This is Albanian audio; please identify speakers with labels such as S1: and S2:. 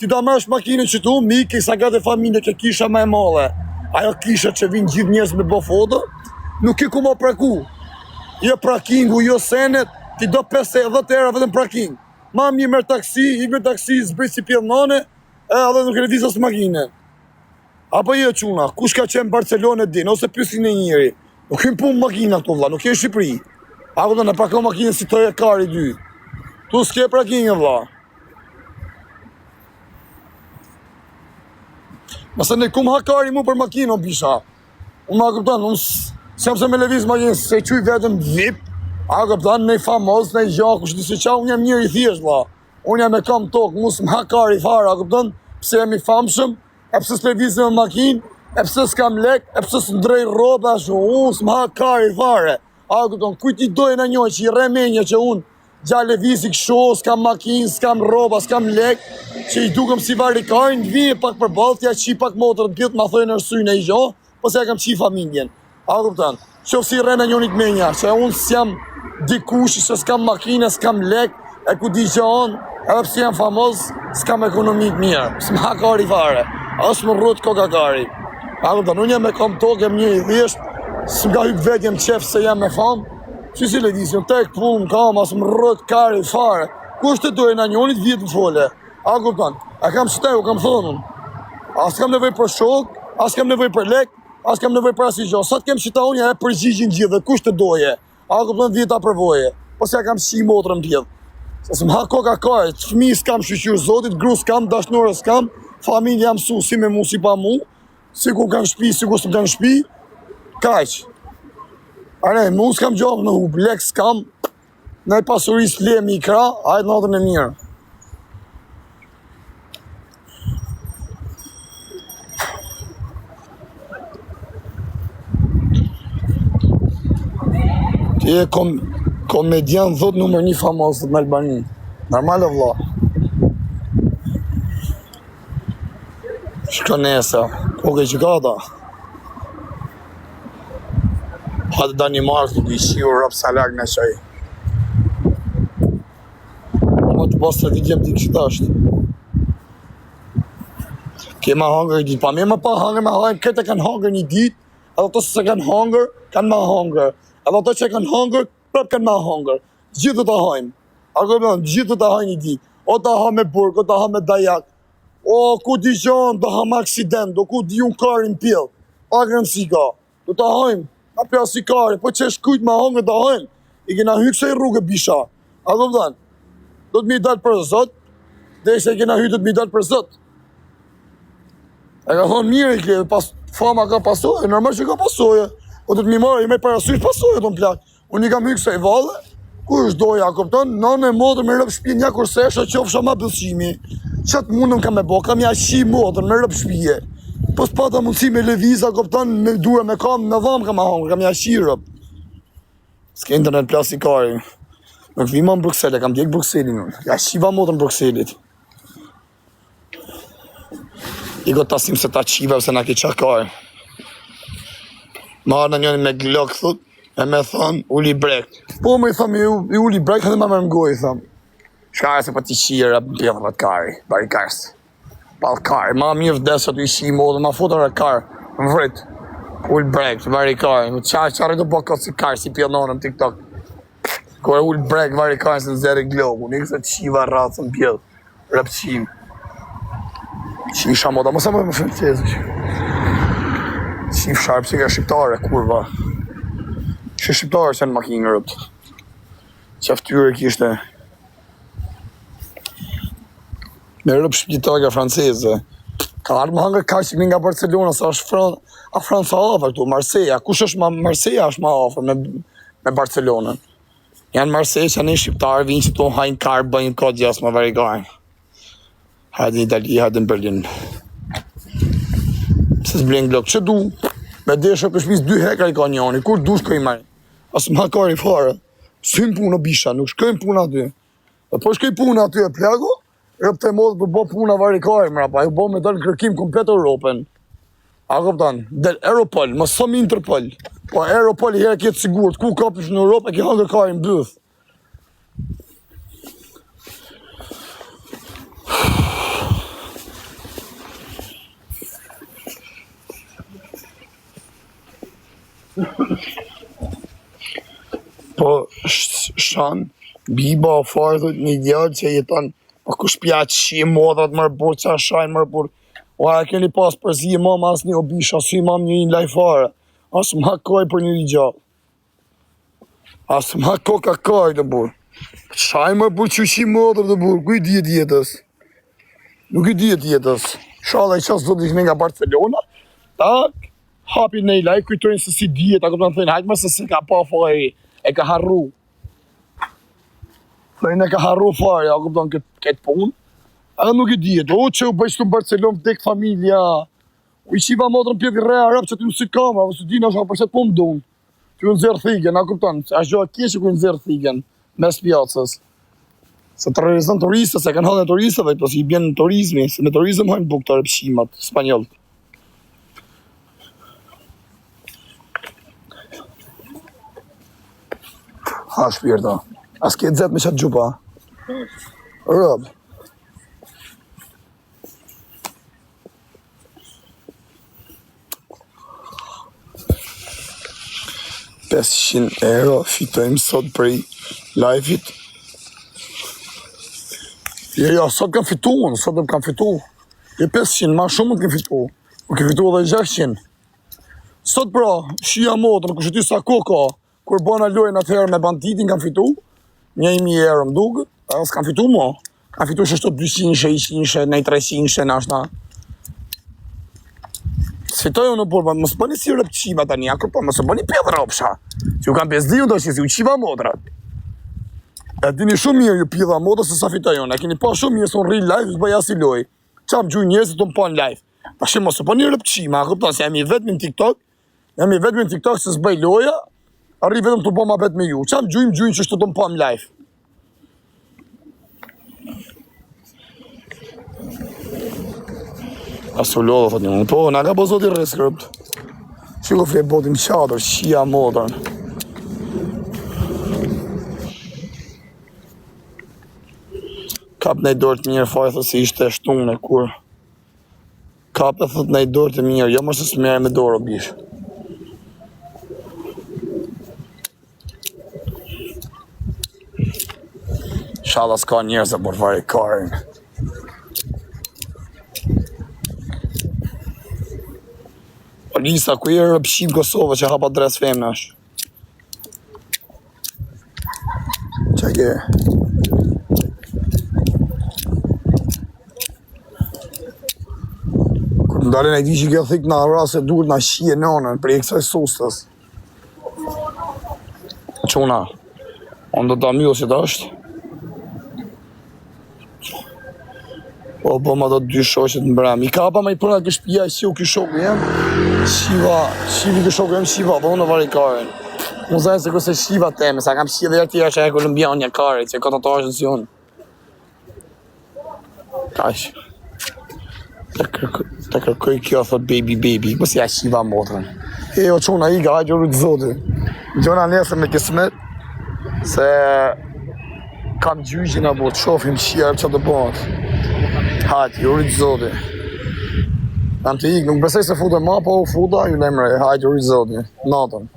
S1: ti da marrësh makinën që tu, mi ke sa gati familje ke kisha më e madhe. Ajo kisha që vinë gjithë njerëz me bë foto, nuk ke ku më praku. Jo parkingu, jo senet, ti do 50 euro vetëm parking. Ma mirë merr taksi, ik me taksi, zbrit si pjellnane, edhe nuk e lëviz as makine. Apo jo çuna, kush ka qenë në Barcelonë din, ose pyesin e njëri. Nuk hyn punë makina këtu vlla, nuk je në Shqipëri. Ako do në parkon makinën si Toyota Kari 2. Tu s'ke parking vlla. Mëse ne kum hakari mu për makinë, bisha. Unë ma këptan, unë s'jam se me lëviz makinë, se quj vetëm VIP. A këptan, ne famoz, ne gjaku, që disë qa, unë jam njëri thjesht, vla. Unë jam e kam tokë, mu s'm hakari fara, a këptan, pse jam i famshëm, e pse s'levizim me makinë, e pse s'kam lek, e pse s'ndrej roba, unë s'm hakari fare. A këptan, kujt i dojnë a njoj që i remenja që unë, gja levizi kësho, s'kam makinë, s'kam roba, s'kam lek, që i dukëm si varikajnë, vije pak për baltja, qi pak motorën pjët, ma thojnë nërsynë e i gjo, pëse ja kam qi familjen. A këptan, qof si rena njonit menja, që unë s'jam dikush që s'kam makinë, s'kam lek, e ku di që onë, edhe pëse jam famoz, s'kam ekonomik mirë, s'm hakari fare, as më rrët kokakari. A këptan, unë jam e kom tokë, jam një i dhjesht, s'mka hyp vet, jam qef se jam me famë, që si ledisin, tek punë, kam, as më rrët kari fare, kush të dojnë a njonit vjetë në fole. A këptan, a kam shteu, kam thonun, as kam nevoj për shok, as kam nevoj për lek, as kam nevoj për asnjë gjë. Sa të kem qita unë, ja e përgjigjin gjithë, dhe kush të doje. A këptan vjeta përvoje, pos ja kam shi motrën pjedh. Se s'm ha koka kare, fëmi s'kam shqyqyr zotit, gru s'kam, dashnore s'kam, familja mësu, si me mu, si pa mu, si ku kanë shpi, si ku s'm kanë shpi, kaq. Are, mu s'kam gjopë në hub, lek s'kam, nej pasuris lemi i kra, hajtë natën e mirë. Ti e komedian dhot numër 1 famoz në Albani. Normal o vlla. Shko nesa, koke gjigata. Hajde Danimark, të shiu rap salag në qaj. Ma të pas të vidjem t'i kështë ashtë. Kema hangër një ditë, pa me ma pa hangër, me hangër, këtë e kanë hangër një ditë, edhe to se kanë hangër, kanë ma hangër. Edhe ato që kanë hangër, prap kanë ma hangër. Gjithë të hajnë. Argument, gjithë të hajnë një ditë. O të ha me burg, o të ha me dajak. O ku di gjonë, të ha me aksident, o ku di unë karin pjell. Pa grënësi ka. Do të hajnë. A pja si kare, po që shkujt ma hangër të hajnë. I kena hyrë kësaj rrugë bisha. A do më do të mi dalë për zot, dhe se i kena hyrë do të mi dalë për zot. E ka thonë mirë i kledë, pas fama ka pasoje, normal që ka pasoje. O të të mi marë, i me parasysh pasoje të më plak. Unë i kam hyrë kësaj valle, ku është doja, kupton, nënë e motër me rëpë shpije, nja kurse esha qofsha ma pëllqimi. Qatë mundëm ka me bo, kam ja shi motër me rëpë shpije. Po s'pata mundësi me leviza, kupton, me dura me kam, me dhamë ka ma hangë, kam ja shi rëpë. S'ke internet plasikari. Nuk vima në Bruxelles, kam djekë Bruxellin unë. Ja shiva motër në Bruxellit. I go tasim se ta qiva se na ki qakari. Ma arë në njëni me glok, thut, e me thonë, uli brek. Po me i thëmë, i uli brek, edhe ma më mgoj, i thëmë. Shkare se pa ti shire, pjellë për të kari, barikarës. Palë kari, ma mirë vdesë aty i shi modë, ma foto rë karë, më vrit. Uli brek, barikarë, qarë do po këtë si karë, si pjellë në TikTok. Kore uli brek, barikarës në zere gloku, një këse të shiva ratës në pjellë, rëpë qim. Qisha moda, mësa më francezë. Qif sharpë, që ka shqiptare, kurva. Që shqiptare që në makinë rëpë. Që aftyre kishte. Me rëpë shqiptare franceze. Ka arë më hangër kaqë nga Barcelona, sa është Franca afer këtu, Marseja. Kush është Marseja është ma afer me Barcelonën. Janë Marseja që janë shqiptarë, vinë që tonë hajnë karë, bëjnë kodë jasë më varigajnë. Hajde në Itali, hajde në Berlin. Se s'blen glok, që du? Me deshe për shpis 2 hekra i ka njani, kur du shkoj marri? Asë më hakari fare. S'hym punë bisha, nuk shkojmë punë aty. Dhe po shkoj punë aty e plego, rëpë të modë për bo punë varikari mrapa, ju bo me dalë kërkim komplet Europën. A këptan, del Europol, më sëm Interpol. Po Europol i herë kjetë sigurët, ku kapish në Europë e ki hangër kari në bëth. Po, shan, biba o farë, një djallë që jeton, po kush pja që shi modrat mërë burë, që a shajnë mërë burë. O, a keni pas përzi e mama as një obish, as i mam një lajfare, as më hakoj për një gjallë. As më hako kakaj të burë. Shajnë mërë burë që shi modrat të burë, ku i djetë jetës? Nuk i djetë jetës. Shala i qasë zotë ishme nga Barcelona, tak, hapi në i laj, kujtojnë se si djetë, a këpëtan thëjnë, hajtë më se si ka pa fare, e ka harru. Thëjnë e ka harru fare, a këpëtan këtë punë, a nuk i djetë, o që u bëjshtu në Barcelonë, tek familja, u i shiva modrën pjeti rea rap që ty në si kamera, vë së dina shka përset po më dunë, që u nëzirë thigen, a këpëtan, a shgjoha kje që ku nëzirë thigen, mes pjacës. Se terrorizën turistës, se kanë halën turistëve, po si i bjenë në turizmi, se me turizm hajnë bukë të repshimat, spanjollët. Ha, shpirta. As ke dzet me qatë gjupa. Rëb. €500 fitojmë sot prej live-it. Ja, sot kam fitu unë, sot kam fitu. 500, ma shumë të kam fitu. U kam fitu edhe 600. Sot pra, shia motën, ku shëty sa koka, kur bëna lojnë atëherë me banditin, kam fitu. 1.000 € më dugë, edhe s'kam fitu mo. Kam fitu shështu 200, 100, nej 300, nashna. S'fitoj unë burë, mësë bëni si rëpqima tani, ako po, mësë bëni 5 ropsha. Që ju kam 5 do që si u qiva modrat. E dini shumë mirë ju pidha modë se sa fitoj unë, e keni pa shumë mirë se unë rri live, s'bëja si loj. Qa më gjuj njëzë të më pa në live. Pa shumë mos e pa një rëpqima, a këpëton, se jam i vetëmi në TikTok, se s'bëj loja, arri vetëm të po ma vetë me ju. Qa më gjuj që shtu të më pa në live. Asu lodhë, thot një më, po, nga ka po zoti rrës kërpt. Shiko fle botin qadër, shia modën. Kap në i dorë të mirë, fajë thë se ishte shtunë e kur. Kap e thët në i dorë të mirë, jo më se së mjerë me dorë o bishë. Shala s'ka njerëz e borvari karin. Lisa, ku i rëpshim Kosovë që hapa dres femnash? Qa ke? Kër ndalin e di që ke thik nga rase dur nga shie nënën për i kësaj sustës. Quna, unë do të amilë që të është. O, po ma do të dy shoqet në bram. I kapa ma i përna kë shpia i shiu kë shoku jem. Shivi kë shoku jem shiva, po unë në vari karin. Unë zajnë se këse shiva teme, sa kam shi dhe tjera që e kolumbian një karit, që ka të të ashtë si unë. Kash. Të kërkoj kjo, thot baby, kësi ja shiva motrën. E, o quna i ga, hajtë rrët zoti. Gjona nesër me kismet, se kam gjyqin a bo të shofim shjerë që të bëhat. Hajtë, ju rritë zoti. Kam të ikë, nuk besej se futë e ma, po u futa, ju lemre, hajtë, ju rritë zoti. Natën.